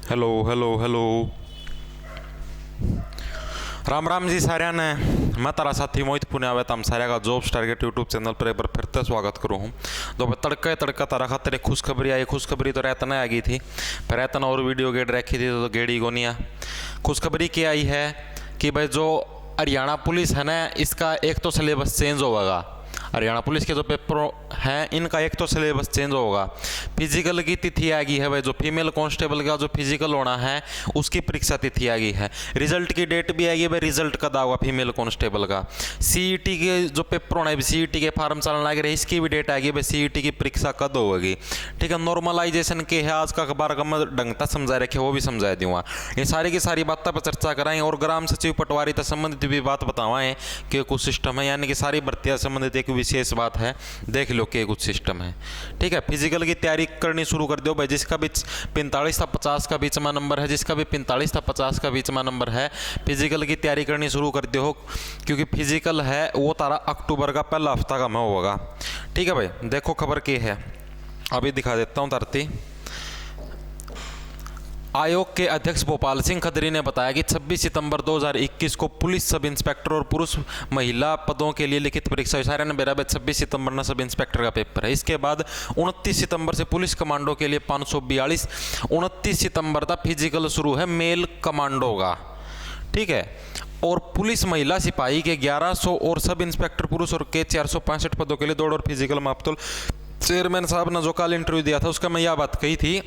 Hello hello hello. Ram Ram ji सारिया ने। मैं तारा साथी मोहित पुणे आवे तम सारिया का जॉब टारगेट यूट्यूब चैनल पर एक बार फिर से स्वागत करूँ हूँ। तो तड़का तड़का तारा खातिर खुशखबरी आई। खुशखबरी तो रहतना आ गई थी, पर रहतना और वीडियो गेट रखी थी तो गेड़ी गोनिया। खुशखबरी क्या आई है कि भाई जो हरियाणा पुलिस है ना, इसका एक तो सिलेबस चेंज होगा। हरियाणा पुलिस के जो पेपर हैं इनका एक तो सिलेबस चेंज होगा। फिजिकल की तिथि आ गई है भाई, जो फीमेल कांस्टेबल का जो फिजिकल होना है उसकी परीक्षा तिथि आ गई है। रिजल्ट की डेट भी आ गई भाई, रिजल्ट कब होगा फीमेल कांस्टेबल का। सीईटी के जो पेपर होना है, सीईटी के फार्म चलने लग रहे, इसकी भी डेट आ गई भाई, सीईटी की परीक्षा कब होगी। ठीक है, नॉर्मलाइजेशन के है आज का अखबार का मैं ढंग तक समझा रखे, वो भी समझा दूंगा। ये सारी की सारी बातों पर चर्चा कराएं और ग्राम सचिव पटवारी तक संबंधित भी बात बतावाएं कि कुछ सिस्टम है, यानी कि सारी भर्तियां संबंधित एक विशेष बात है, देख लो कि कुछ सिस्टम है। ठीक है, फिजिकल की तैयारी करनी शुरू कर दो भाई। जिसका भी 45 था 50 का बीच में नंबर है, जिसका भी 45 था 50 का बीच में नंबर है, फिजिकल की तैयारी करनी शुरू कर दो, क्योंकि फिजिकल है वो तारा अक्टूबर का पहला हफ्ता का में होगा। ठीक है भाई, देखो खबर क्या है, अभी दिखा देता हूँ धरती। आयोग के अध्यक्ष भोपाल सिंह खदरी ने बताया कि 26 सितंबर 2021 को पुलिस सब इंस्पेक्टर और पुरुष महिला पदों के लिए लिखित परीक्षा सारे ने बराबर 26 सितंबर ना सब इंस्पेक्टर का पेपर है। इसके बाद 29 सितंबर से पुलिस कमांडो के लिए 542, 29 सितंबर तक फिजिकल शुरू है मेल कमांडो का। ठीक है, और पुलिस महिला सिपाही के 1100 और सब इंस्पेक्टर पुरुष और के 465 पदों के लिए दौड़ और फिजिकल मापतोल। चेयरमैन साहब ने जो कल इंटरव्यू दिया था उसका मैं यह बात कही थी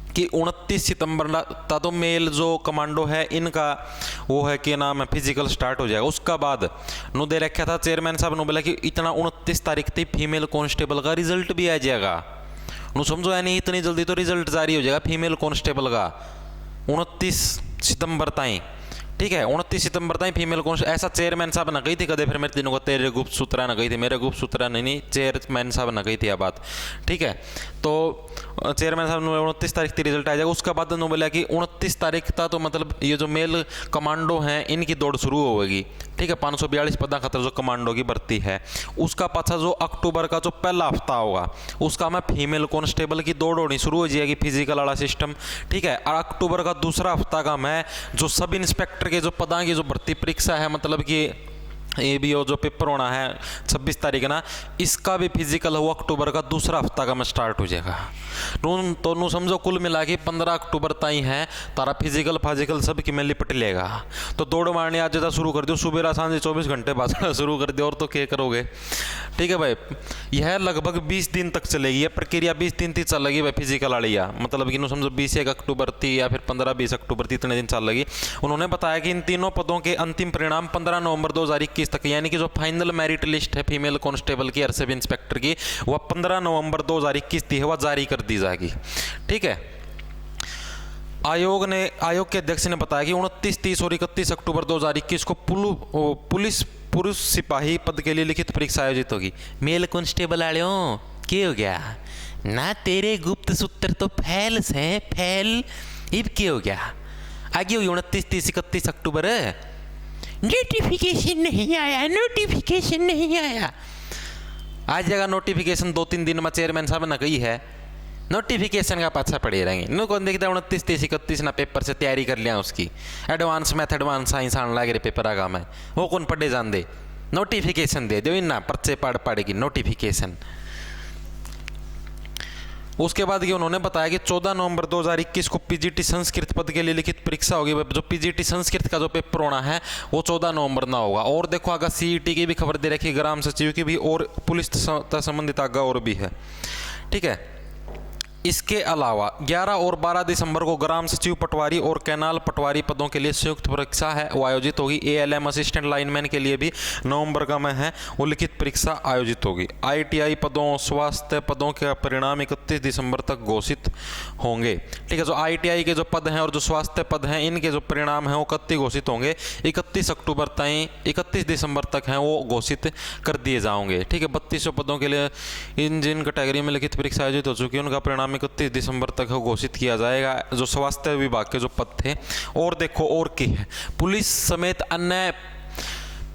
कि 29 सितंबर तक तो मेल जो कमांडो है इनका वो है कि नाम है फिजिकल स्टार्ट हो जाएगा। उसका बाद नु दे रखा था चेयरमैन साहब ने बोला कि इतना 29 तारीख तक फीमेल कांस्टेबल का रिजल्ट भी आ जाएगा। नु समझो यानी इतनी जल्दी तो रिजल्ट जारी हो जाएगा फीमेल कांस्टेबल का 29 सितंबर ताई। ठीक है, 29 सितंबर तक फीमेल कौन, ऐसा चेयरमैन साहब ने कही थी कदे, फिर मेरे दिनों को तेरे गुप्त सूत्रा ने कही थी, मेरे गुप्त सूत्रा नहीं चेयरमैन साहब ने कही थी यह बात। ठीक है, तो चेयरमैन साहब ने 29 तारीख की रिजल्ट आ जाएगा। उसका बाद उन्होंने बोला कि 29 तारीख था तो मतलब ये जो मेल कमांडो हैं इनकी दौड़ शुरू होगी। ठीक है, 542 पदा खातर जो कमांडो की भर्ती है, उसका पाछा जो अक्टूबर का जो पहला हफ्ता होगा उसका में फीमेल कांस्टेबल की दौड़ होनी शुरू हो जाएगी, फिजिकल वाला सिस्टम। ठीक है, और अक्टूबर का दूसरा हफ्ता का मैं जो सब इंस्पेक्टर के जो पदा की जो भर्ती परीक्षा है, मतलब कि ये भी जो पेपर होना है 26 तारीख ना, इसका भी फिजिकल हो अक्टूबर का दूसरा हफ्ता का में स्टार्ट हो जाएगा। तो नू समझो कुल मिला के 15 अक्टूबर ताई है तारा फिजिकल फाजिकल सब की में लिपट लेगा। तो दौड़ मारने आज ज़्यादा शुरू कर दो, सुबह सांझे 24 घंटे बाद शुरू कर दो, और तो क्या करोगे। ठीक है भाई, यह लगभग 20 दिन तक चलेगी यह प्रक्रिया, 20 दिन तक चलेगी भाई फिजिकल वाली, मतलब कि नू समझो 21 अक्टूबर थी या फिर 15-20 अक्टूबर थी, इतने दिन चल लगी। उन्होंने बताया कि इन तीनों पदों के अंतिम परिणाम 15 नवंबर 2021 तक, यानी कि जो फाइनल मेरिट लिस्ट है फीमेल कांस्टेबल की और सब इंस्पेक्टर की, वह 15 नवंबर 2021 थी वह जारी कर दी जाएगी। ठीक है, आयोग के अध्यक्ष ने बताया कि 29, 30 और 31 अक्टूबर 2021 को पुलिस पुरुष सिपाही पद के लिए लिखित परीक्षा आयोजित होगी। मेल कांस्टेबल वालों क्या हो गया ना, तेरे गुप्त सूत्र तो फैल से फैल, अब क्या हो गया आगे होगी 29, 30, 31 अक्टूबर। नोटिफिकेशन नहीं आया, नोटिफिकेशन नहीं आया। आ जाएगा नोटिफिकेशन 2-3 दिन में, चेयरमैन साहब ने कही है नोटिफिकेशन का पाछा पड़े रहेंगे। नो कौन देखता 29, 30, 31 ना पेपर से तैयारी कर लिया उसकी, एडवांस मैथ एडवांस साइंस आने लगे पेपर आगा में, वो कौन पढ़े जान दे, नोटिफिकेशन दे दो इन्ना पर्चे पढ़ पड़ेगी नोटिफिकेशन। उसके बाद ये उन्होंने बताया कि 14 नवंबर 2021 को पीजीटी संस्कृत पद के लिए लिखित परीक्षा होगी। जो पीजीटी संस्कृत का जो पेपर होना है वो 14 नवंबर ना होगा। और देखो अगर सीईटी की भी खबर दे रखी, ग्राम सचिव की भी और पुलिस संबंधित आगा और भी है। ठीक है, इसके अलावा 11 और 12 दिसंबर को ग्राम सचिव पटवारी और कैनाल पटवारी पदों के लिए संयुक्त परीक्षा है वो आयोजित होगी। एएलएम असिस्टेंट लाइनमैन के लिए भी नवंबर का में है वो लिखित परीक्षा आयोजित होगी। आईटीआई पदों स्वास्थ्य पदों के परिणाम 31 दिसंबर तक घोषित होंगे। ठीक है, जो आईटीआई के जो पद हैं और जो स्वास्थ्य पद हैं इनके जो परिणाम हैं वो कब घोषित होंगे, 31 अक्टूबर तक 31 दिसंबर तक हैं वो घोषित कर दिए जाओगे। ठीक है, 3200 पदों के लिए इन जिन कैटेगरी में लिखित परीक्षा आयोजित हो चुकी है उनका परिणाम 31 दिसंबर तक घोषित किया जाएगा, जो स्वास्थ्य विभाग के जो पद थे। और देखो और क्या है, पुलिस समेत अन्य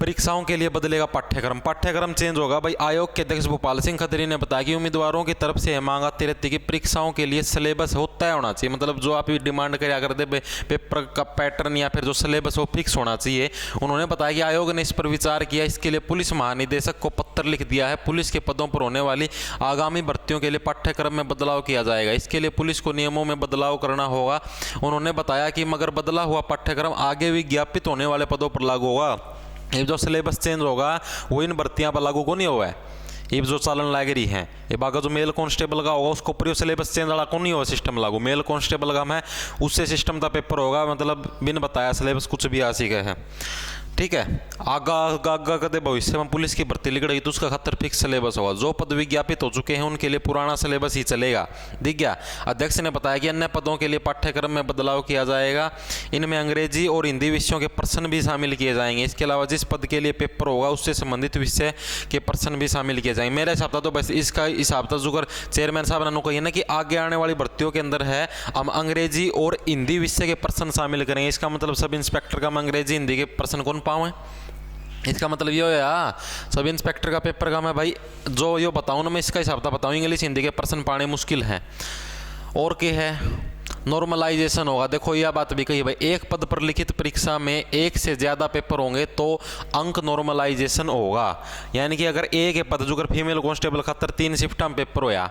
परीक्षाओं के लिए बदलेगा पाठ्यक्रम, पाठ्यक्रम चेंज होगा भाई। आयोग के अध्यक्ष भोपाल सिंह खत्री ने बताया कि उम्मीदवारों की तरफ से मांग आती रहती है कि परीक्षाओं के लिए सिलेबस हो तय होना चाहिए, मतलब जो आप डिमांड करा करते पेपर का पैटर्न या फिर जो सिलेबस हो फिक्स होना चाहिए। उन्होंने बताया कि आयोग ने इस पर विचार किया, इसके लिए पुलिस महानिदेशक को पत्र लिख दिया है। पुलिस के पदों पर होने वाली आगामी भर्तियों के लिए पाठ्यक्रम में बदलाव किया जाएगा, इसके लिए पुलिस को नियमों में बदलाव करना होगा। उन्होंने बताया कि मगर बदला हुआ पाठ्यक्रम आगे विज्ञापित होने वाले पदों पर लागू होगा। ये जो सिलेबस चेंज होगा वो इन भर्तियां पर लागू को नहीं होगा। ये जो चालन लाग रही हैं ये बागा जो मेल कांस्टेबल का होगा उसको ऊपर सिलेबस चेंज वाला को नहीं होगा सिस्टम लागू। मेल कांस्टेबल का है उससे सिस्टम का पेपर होगा, मतलब बिन बताया सिलेबस कुछ भी आ सी गए हैं, ठीक है। आगा कदे भविष्य में पुलिस की भर्ती लिख रही तो उसका खतर फिक्स सिलेबस होगा। जो पद विज्ञापित हो चुके हैं उनके लिए पुराना सिलेबस ही चलेगा, दिख गया। अध्यक्ष ने बताया कि अन्य पदों के लिए पाठ्यक्रम में बदलाव किया जाएगा, इनमें अंग्रेजी और हिंदी विषयों के प्रश्न भी शामिल किए जाएंगे। इसके अलावा जिस पद के लिए पेपर होगा उससे संबंधित विषय के प्रश्न भी शामिल किए जाएंगे। मेरे हिसाब तो बस इसका हिसाब था जो चेयरमैन साहब ने कही ना कि आगे आने वाली भर्तियों के अंदर है हम अंग्रेजी और हिंदी विषय के प्रश्न शामिल करेंगे। इसका मतलब सब इंस्पेक्टर का हम अंग्रेजी हिंदी के प्रश्न कौन पाऊँ, इसका मतलब ये होया सब इंस्पेक्टर का पेपर का मैं भाई जो यो बताऊँ ना मैं इसका हिसाब बताऊँ। इंग्लिश हिंदी के प्रश्न पाने मुश्किल हैं। और क्या है, नॉर्मलाइजेशन होगा। देखो यह बात भी कही भाई, एक पद पर लिखित परीक्षा में एक से ज़्यादा पेपर होंगे तो अंक नॉर्मलाइजेशन होगा। यानी कि अगर एक है पद जो अगर फीमेल कांस्टेबल खातर 3 शिफ्टा में पेपर होया,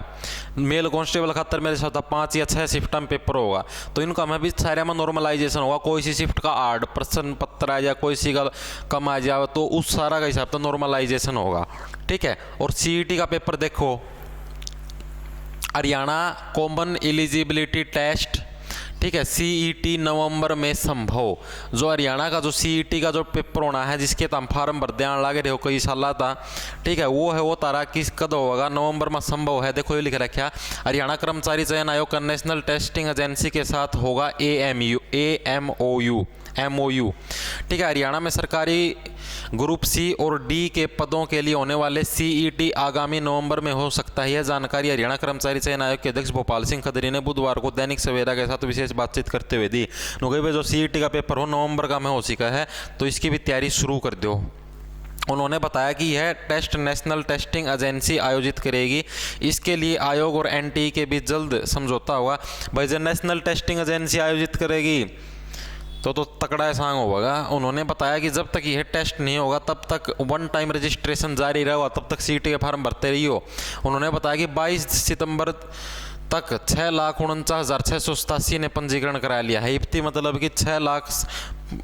मेल कांस्टेबल खातर मेरे साथ 5 या 6 शिफ्टा में पेपर होगा, तो इनका में भी सारे में नॉर्मलाइजेशन होगा। कोई सी शिफ्ट का 8 प्रश्न पत्र आ जाए, कोई सी का कम आ जाए, तो उस सारा का हिसाब तो नॉर्मलाइजेशन होगा, ठीक है। और CET का पेपर देखो, हरियाणा कॉमन एलिजिबिलिटी टेस्ट, ठीक है, CET नवंबर में संभव। जो हरियाणा का जो CET का जो पेपर होना है जिसके तुम फार्म भर देना लगे रहे हो कई साल था, ठीक है, वो है वो तारा किस कद होगा, नवंबर में संभव है। देखो ये लिख रखा, हरियाणा कर्मचारी चयन आयोग का नेशनल टेस्टिंग एजेंसी के साथ होगा MOU, ठीक है। हरियाणा में सरकारी ग्रुप C और D के पदों के लिए होने वाले CET आगामी नवंबर में हो सकता है। यह जानकारी हरियाणा कर्मचारी चयन आयोग के अध्यक्ष भोपाल सिंह खत्री ने बुधवार को दैनिक सवेरा के साथ विशेष बातचीत करते हुए दी। भाई जो CET का पेपर हो नवंबर का में हो सका है तो इसकी भी तैयारी शुरू कर दो। उन्होंने बताया कि यह टेस्ट नेशनल टेस्टिंग एजेंसी आयोजित करेगी, इसके लिए आयोग और NTE के बीच जल्द समझौता होगा। भाई जब नेशनल टेस्टिंग एजेंसी आयोजित करेगी तो तकड़ा सांग होगा। उन्होंने बताया कि जब तक यह टेस्ट नहीं होगा तब तक 1 टाइम रजिस्ट्रेशन जारी रहेगा, तब तक CET के फॉर्म भरते रहियो। उन्होंने बताया कि 22 सितंबर तक 6,49,687 ने पंजीकरण करा लिया है। इफ्ती मतलब कि 6 लाख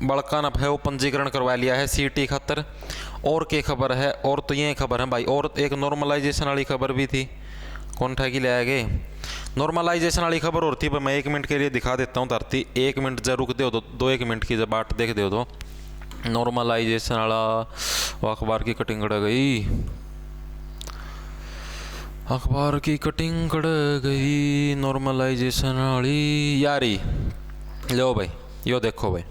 बड़का न है वो पंजीकरण करवा लिया है CET खातर। और क्या खबर है, और तो ये खबर है भाई, और एक नॉर्मलाइजेशन वाली खबर भी थी, कौन ठगी ले आएगे। नॉर्मलाइजेशन वाली खबर और थी, मैं 1 मिनट के लिए दिखा देता हूँ धरती, 1 मिनट जब रुक दो तो 2-1 मिनट की जब बाट देख दो तो नॉर्मलाइजेशन वाला अखबार की कटिंग कड़ गई, अखबार की कटिंग कड़ गई नॉर्मलाइजेशन वाली यारी। लो भाई यो देखो भाई,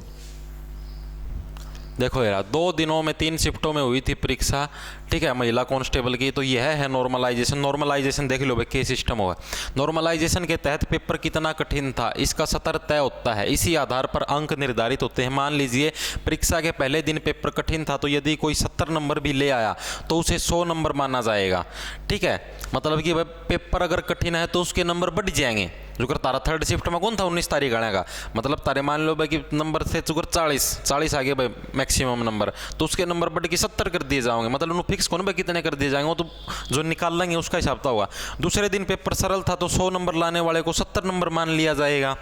देखो यार 2 दिनों में 3 शिफ्टों में हुई थी परीक्षा, ठीक है, महिला कांस्टेबल की। तो यह है नॉर्मलाइजेशन। नॉर्मलाइजेशन देख लो भाई क्या सिस्टम होगा। नॉर्मलाइजेशन के तहत पेपर कितना कठिन था इसका सतर तय होता है, इसी आधार पर अंक निर्धारित होते हैं। मान लीजिए परीक्षा के पहले दिन पेपर कठिन था तो यदि कोई 70 नंबर भी ले आया तो उसे 100 नंबर माना जाएगा, ठीक है। मतलब कि भाई पेपर अगर कठिन है तो उसके नंबर बढ़ जाएंगे। जो कर तारा 3rd शिफ्ट में कौन था 19 तारीख आने का, मतलब तारे मान लो भाई कि नंबर से चुकर 40 आ गए भाई मैक्सिमम नंबर, तो उसके नंबर बढ़ के 70 कर दिए जाएंगे। मतलब उन्होंने फिक्स कौन भाई कितने कर दिए जाएंगे, वो तो जो निकाल लेंगे उसका हिसाब था होगा। दूसरे दिन पेपर सरल था तो 100 नंबर लाने वाले को 70 नंबर मान लिया जाएगा।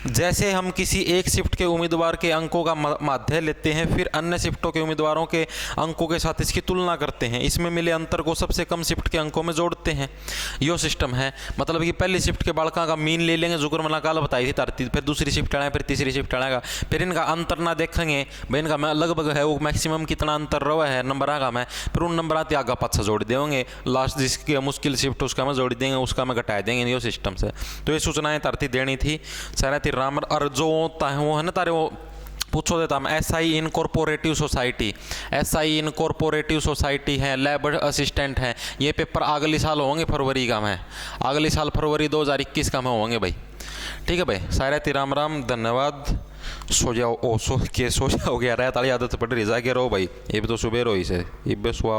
जैसे हम किसी एक शिफ्ट के उम्मीदवार के अंकों का माध्य लेते हैं फिर अन्य शिफ्टों के उम्मीदवारों के अंकों के साथ इसकी तुलना करते हैं, इसमें मिले अंतर को सबसे कम शिफ्ट के अंकों में जोड़ते हैं। यो सिस्टम है। मतलब कि पहली शिफ्ट के बालका का मीन ले लेंगे, जुगर मना काल बताई थी तारती, फिर दूसरी शिफ्ट आना, फिर तीसरी शिफ्ट आएगा, फिर इनका अंतर ना देखेंगे भाई इनका मैं लगभग है वो मैक्सिमम कितना अंतर रहा है नंबर आगा में, फिर उन नंबर आते आगा पाछा जोड़ देंगे, लास्ट जिसकी मुश्किल शिफ्ट उसका मैं जोड़ देंगे, उसका मैं घटा देंगे यो सिस्टम से। तो ये सूचनाएं तारती देनी थी सारा ती राम। और जो होता है वो है ना तारे वो पूछो देता हम SI इनकॉर्पोरेटिव सोसाइटी, SI इनकॉर्पोरेटिव सोसाइटी है, लेबर असिस्टेंट है, ये पेपर अगले साल होंगे फरवरी का में, अगले साल फरवरी 2021 का में होंगे भाई, ठीक है भाई। सारे राम राम, धन्यवाद। सो जाओ, ओ सो के सो जाओ, गया रहा ताली आदत पड़ रही, जाके रहो भाई, ये भी तो सुबह रही से, ये भी सुहा